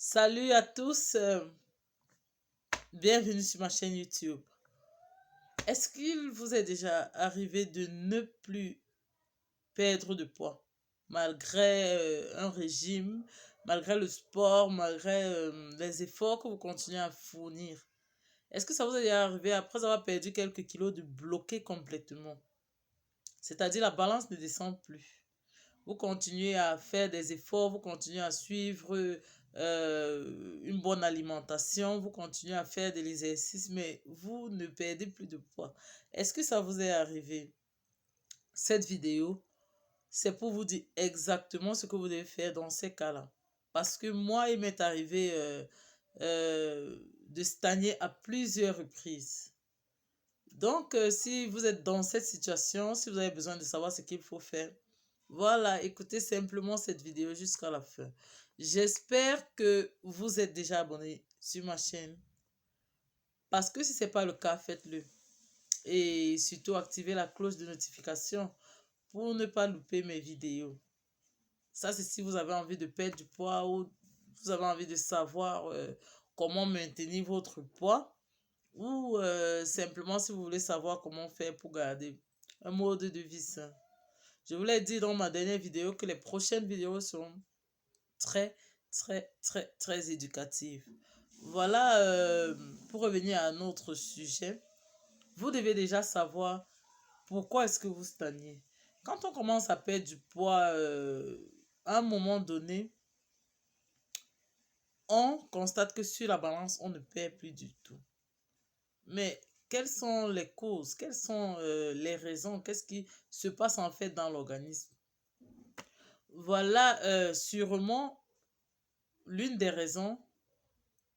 Salut à tous, bienvenue sur ma chaîne YouTube. Est-ce qu'il vous est déjà arrivé de ne plus perdre de poids malgré un régime, malgré le sport, malgré les efforts que vous continuez à fournir? Est-ce que ça vous est déjà arrivé après avoir perdu quelques kilos de bloquer complètement? C'est-à-dire la balance ne descend plus. Vous continuez à faire des efforts, vous continuez à suivre une bonne alimentation, vous continuez à faire de l'exercice, mais vous ne perdez plus de poids. Est-ce que ça vous est arrivé? Cette vidéo, c'est pour vous dire exactement ce que vous devez faire dans ces cas-là. Parce que moi, il m'est arrivé de stagner à plusieurs reprises. Donc, si vous êtes dans cette situation, si vous avez besoin de savoir ce qu'il faut faire, voilà, écoutez simplement cette vidéo jusqu'à la fin. J'espère que vous êtes déjà abonné sur ma chaîne. Parce que si ce n'est pas le cas, faites-le. Et surtout, activez la cloche de notification pour ne pas louper mes vidéos. Ça, c'est si vous avez envie de perdre du poids ou vous avez envie de savoir comment maintenir votre poids. Ou simplement si vous voulez savoir comment faire pour garder un mode de vie sain. Je vous l'ai dit dans ma dernière vidéo que les prochaines vidéos seront très éducatives. Voilà, pour revenir à un autre sujet, vous devez déjà savoir pourquoi est-ce que vous stagnez. Quand on commence à perdre du poids, à un moment donné, on constate que sur la balance, on ne perd plus du tout. Mais quelles sont les causes? Quelles sont les raisons? Qu'est-ce qui se passe en fait dans l'organisme? Voilà, sûrement, l'une des raisons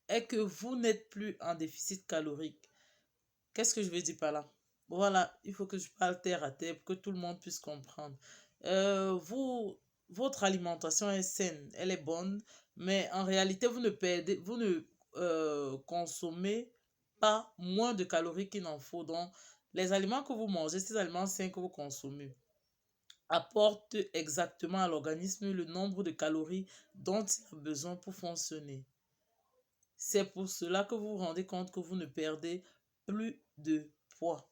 est que vous n'êtes plus en déficit calorique. Qu'est-ce que je veux dire par là? Voilà, il faut que je parle terre à terre pour que tout le monde puisse comprendre. Votre alimentation est saine, elle est bonne, mais en réalité, vous ne consommez pas moins de calories qu'il n'en faut. Donc, les aliments que vous mangez, ces aliments sains que vous consommez, apportent exactement à l'organisme le nombre de calories dont il a besoin pour fonctionner. C'est pour cela que vous vous rendez compte que vous ne perdez plus de poids.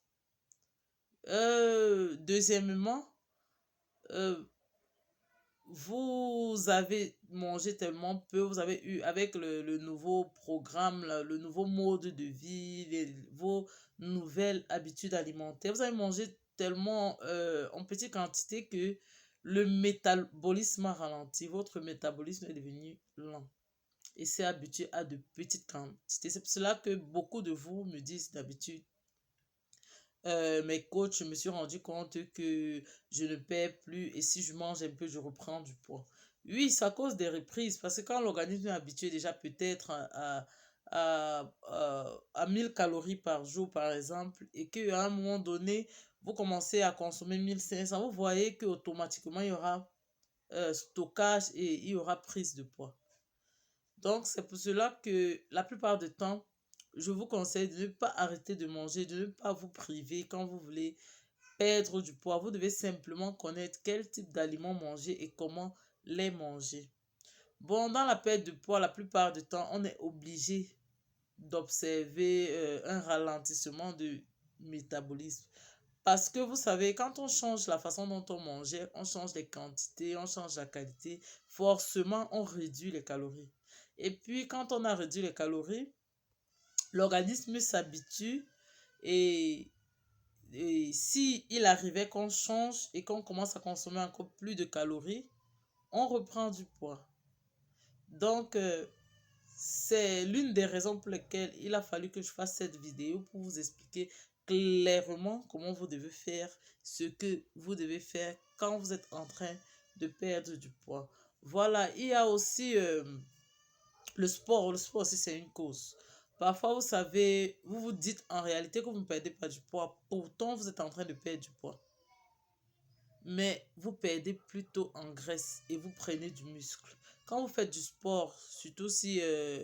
Deuxièmement, euh, vous avez mangé tellement peu, vous avez eu avec le nouveau programme, le nouveau mode de vie, vos nouvelles habitudes alimentaires, vous avez mangé tellement en petite quantité que le métabolisme a ralenti, votre métabolisme est devenu lent et s'est habitué à de petites quantités. C'est pour cela que beaucoup de vous me disent d'habitude, mes coachs, je me suis rendu compte que je ne perds plus et si je mange un peu, je reprends du poids. Oui, c'est à cause des reprises parce que quand l'organisme est habitué déjà peut-être à 1000 calories par jour, par exemple, et qu'à un moment donné, vous commencez à consommer 1500, vous voyez qu'automatiquement, il y aura stockage et il y aura prise de poids. Donc, c'est pour cela que la plupart du temps, je vous conseille de ne pas arrêter de manger, de ne pas vous priver quand vous voulez perdre du poids. Vous devez simplement connaître quel type d'aliments manger et comment les manger. Bon, dans la perte de poids, la plupart du temps, on est obligé d'observer un ralentissement du métabolisme. Parce que vous savez, quand on change la façon dont on mangeait, on change les quantités, on change la qualité, forcément, on réduit les calories. Et puis, quand on a réduit les calories, l'organisme s'habitue et, si il arrivait qu'on change et qu'on commence à consommer encore plus de calories, on reprend du poids. Donc, c'est l'une des raisons pour lesquelles il a fallu que je fasse cette vidéo pour vous expliquer clairement comment vous devez faire ce que vous devez faire quand vous êtes en train de perdre du poids. Voilà, il y a aussi le sport. Le sport aussi, c'est une cause. Parfois, vous savez, vous vous dites en réalité que vous ne perdez pas du poids. Pourtant, vous êtes en train de perdre du poids. Mais vous perdez plutôt en graisse et vous prenez du muscle. Quand vous faites du sport, surtout si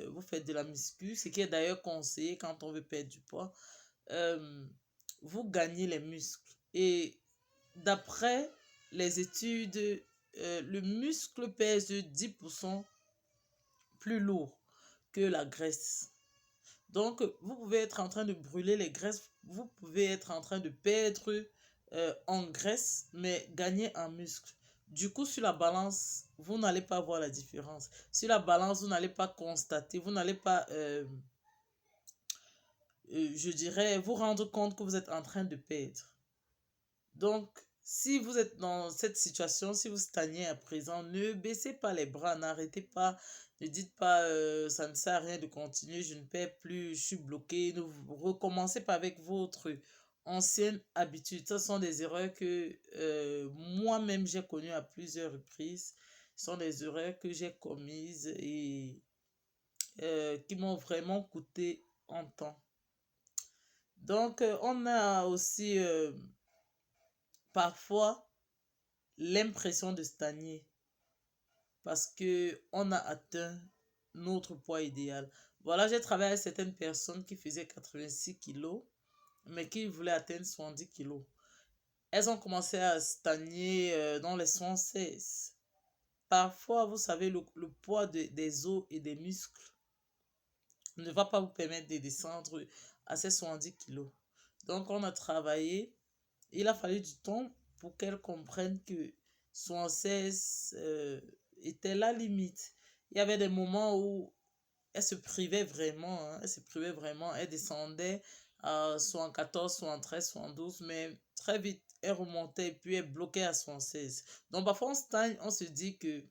vous faites de la muscu, ce qui est d'ailleurs conseillé quand on veut perdre du poids, euh, vous gagnez les muscles. Et d'après les études, le muscle pèse 10% plus lourd que la graisse. Donc, vous pouvez être en train de brûler les graisses, vous pouvez être en train de perdre en graisse, mais gagner en muscle. Du coup, sur la balance, vous n'allez pas voir la différence. Sur la balance, vous n'allez pas constater, vous n'allez pas, je dirais, vous rendre compte que vous êtes en train de perdre. Donc, si vous êtes dans cette situation, si vous stagnez à présent, ne baissez pas les bras, n'arrêtez pas, ne dites pas ça ne sert à rien de continuer, je ne perds plus, je suis bloqué. Ne recommencez pas avec votre ancienne habitude. Ce sont des erreurs que moi-même j'ai connues à plusieurs reprises. Ce sont des erreurs que j'ai commises et qui m'ont vraiment coûté en temps. Donc, on a aussi parfois l'impression de stagner parce que on a atteint notre poids idéal. Voilà, j'ai travaillé avec certaines personnes qui faisaient 86 kilos, mais qui voulaient atteindre 70 kilos. Elles ont commencé à stagner dans les 76. Parfois, vous savez, le poids des os et des muscles ne va pas vous permettre de descendre à ces 70 kilos. Donc, on a travaillé. Il a fallu du temps pour qu'elle comprenne que 76 était la limite. Il y avait des moments où elle se privait vraiment, hein, elle se privait vraiment, elle descendait à 74, 73, 72, mais très vite, elle remontait et puis elle bloquait à 76. Donc parfois on stagne, on se dit que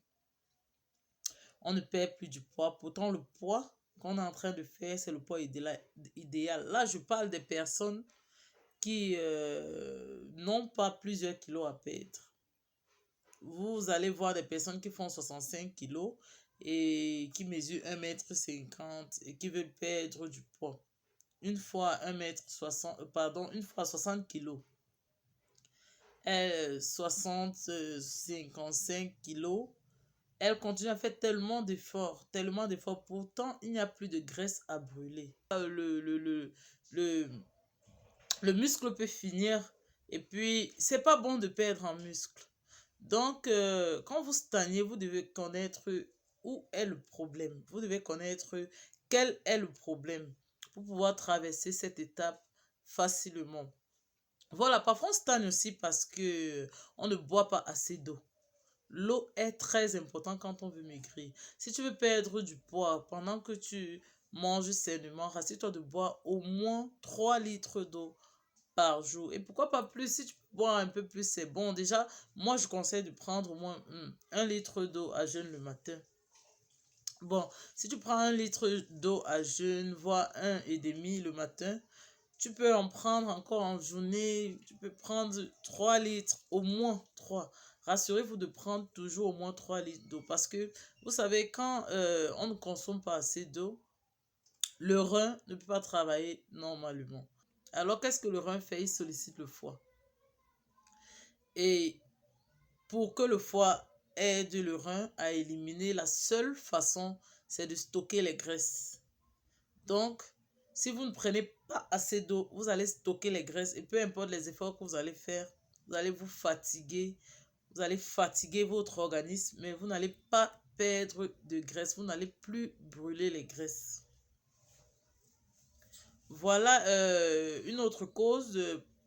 on ne perd plus du poids. Pourtant le poids qu'on est en train de faire, c'est le poids idéal. Là, je parle des personnes qui n'ont pas plusieurs kilos à perdre. Vous allez voir des personnes qui font 65 kilos et qui mesurent 1,50 m et qui veulent perdre du poids. Une fois 1,60 m, pardon, une fois 60 kilos. 55 kilos. Elle continue à faire tellement d'efforts, tellement d'efforts. Pourtant, il n'y a plus de graisse à brûler. Le muscle peut finir et puis c'est pas bon de perdre en muscle. Donc, quand vous stagnez, vous devez connaître où est le problème. Vous devez connaître quel est le problème pour pouvoir traverser cette étape facilement. Voilà, parfois on stagne aussi parce que on ne boit pas assez d'eau. L'eau est très importante quand on veut maigrir. Si tu veux perdre du poids pendant que tu manges sainement, rassure-toi de boire au moins 3 litres d'eau par jour. Et pourquoi pas plus? Si tu peux boire un peu plus, c'est bon. Déjà, moi, je conseille de prendre au moins 1 litre d'eau à jeun le matin. Bon, si tu prends 1 litre d'eau à jeun, voire 1,5 le matin, tu peux en prendre encore en journée. Tu peux prendre 3 litres, au moins 3. Rassurez-vous de prendre toujours au moins 3 litres d'eau. Parce que, vous savez, quand on ne consomme pas assez d'eau, le rein ne peut pas travailler normalement. Alors, qu'est-ce que le rein fait? Il sollicite le foie. Et pour que le foie aide le rein à éliminer, la seule façon, c'est de stocker les graisses. Donc, si vous ne prenez pas assez d'eau, vous allez stocker les graisses. Et peu importe les efforts que vous allez faire, vous allez vous fatiguer. Vous allez fatiguer votre organisme, mais vous n'allez pas perdre de graisse. Vous n'allez plus brûler les graisses. Voilà une autre cause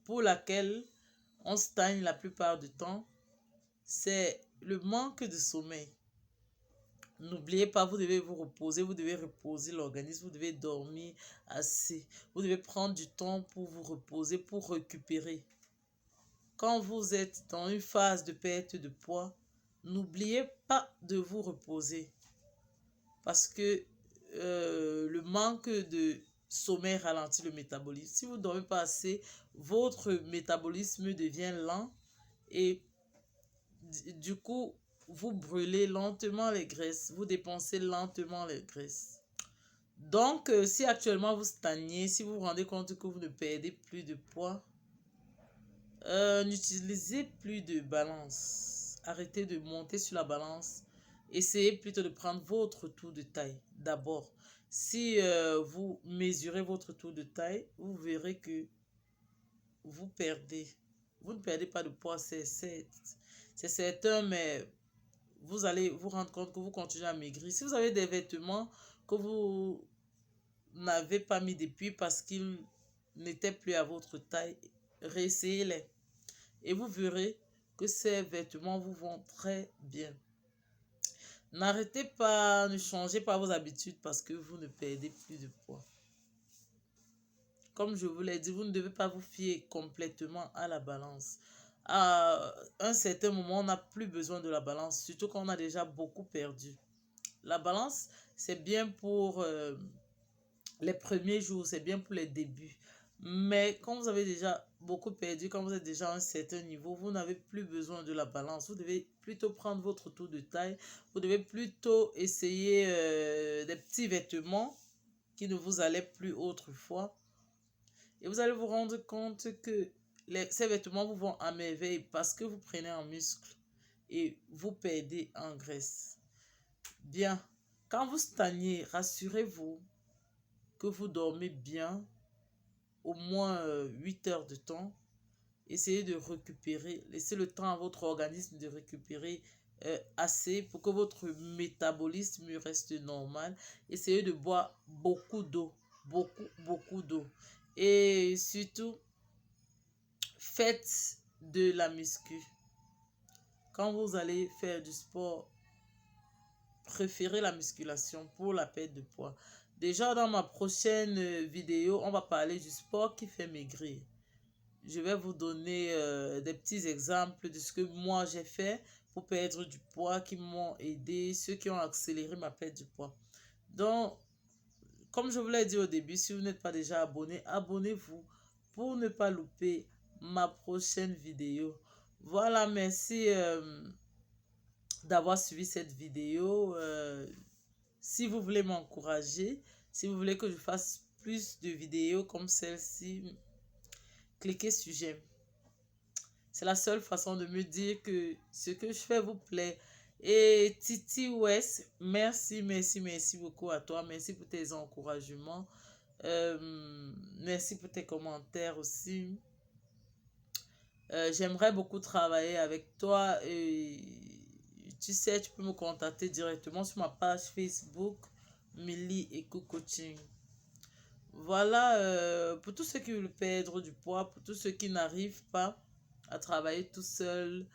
pour laquelle on stagne la plupart du temps, c'est le manque de sommeil. N'oubliez pas, vous devez vous reposer, vous devez reposer l'organisme, vous devez dormir assez. Vous devez prendre du temps pour vous reposer, pour récupérer. Quand vous êtes dans une phase de perte de poids, n'oubliez pas de vous reposer. Parce que le manque de sommeil ralentit le métabolisme. Si vous ne dormez pas assez, votre métabolisme devient lent et du coup, vous brûlez lentement les graisses, vous dépensez lentement les graisses. Donc, si actuellement vous stagnez, si vous vous rendez compte que vous ne perdez plus de poids, n'utilisez plus de balance. Arrêtez de monter sur la balance. Essayez plutôt de prendre votre tour de taille d'abord. Si vous mesurez votre tour de taille, vous verrez que vous perdez. Vous ne perdez pas de poids, c'est certain, mais vous allez vous rendre compte que vous continuez à maigrir. Si vous avez des vêtements que vous n'avez pas mis depuis parce qu'ils n'étaient plus à votre taille, réessayez-les. Et vous verrez que ces vêtements vous vont très bien. N'arrêtez pas, ne changez pas vos habitudes parce que vous ne perdez plus de poids. Comme je vous l'ai dit, vous ne devez pas vous fier complètement à la balance. À un certain moment, on n'a plus besoin de la balance, surtout quand on a déjà beaucoup perdu. La balance, c'est bien pour les premiers jours, c'est bien pour les débuts. Mais quand vous avez déjà beaucoup perdu, quand vous êtes déjà à un certain niveau, vous n'avez plus besoin de la balance. Vous devez plutôt prendre votre tour de taille. Vous devez plutôt essayer des petits vêtements qui ne vous allaient plus autrefois. Et vous allez vous rendre compte que ces vêtements vous vont à merveille parce que vous prenez en muscle et vous perdez en graisse. Bien, quand vous stagnez, rassurez-vous que vous dormez bien, au moins 8 heures de temps. Essayez de récupérer, laissez le temps à votre organisme de récupérer assez pour que votre métabolisme reste normal. Essayez de boire beaucoup d'eau, beaucoup d'eau. Et surtout, faites de la muscu. Quand vous allez faire du sport, préférez la musculation pour la perte de poids. Déjà, dans ma prochaine vidéo, on va parler du sport qui fait maigrir. Je vais vous donner des petits exemples de ce que moi j'ai fait pour perdre du poids, qui m'ont aidé, ceux qui ont accéléré ma perte du poids. Donc, comme je vous l'ai dit au début, si vous n'êtes pas déjà abonné, abonnez-vous pour ne pas louper ma prochaine vidéo. Voilà, merci d'avoir suivi cette vidéo. Si vous voulez m'encourager, si vous voulez que je fasse plus de vidéos comme celle-ci, cliquez sur j'aime. C'est la seule façon de me dire que ce que je fais vous plaît. Et Titi West, merci beaucoup à toi. Merci pour tes encouragements. Merci pour tes commentaires aussi. J'aimerais beaucoup travailler avec toi. Et tu sais, tu peux me contacter directement sur ma page Facebook, Milly Eco Coaching. Voilà, pour tous ceux qui veulent perdre du poids, pour tous ceux qui n'arrivent pas à travailler tout seul,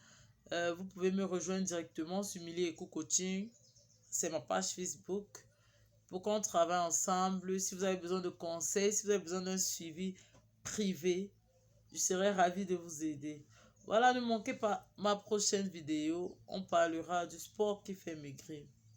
vous pouvez me rejoindre directement sur Milly Eco Coaching. C'est ma page Facebook. Pour qu'on travaille ensemble, si vous avez besoin de conseils, si vous avez besoin d'un suivi privé, je serai ravie de vous aider. Voilà, ne manquez pas ma prochaine vidéo. On parlera du sport qui fait maigrir.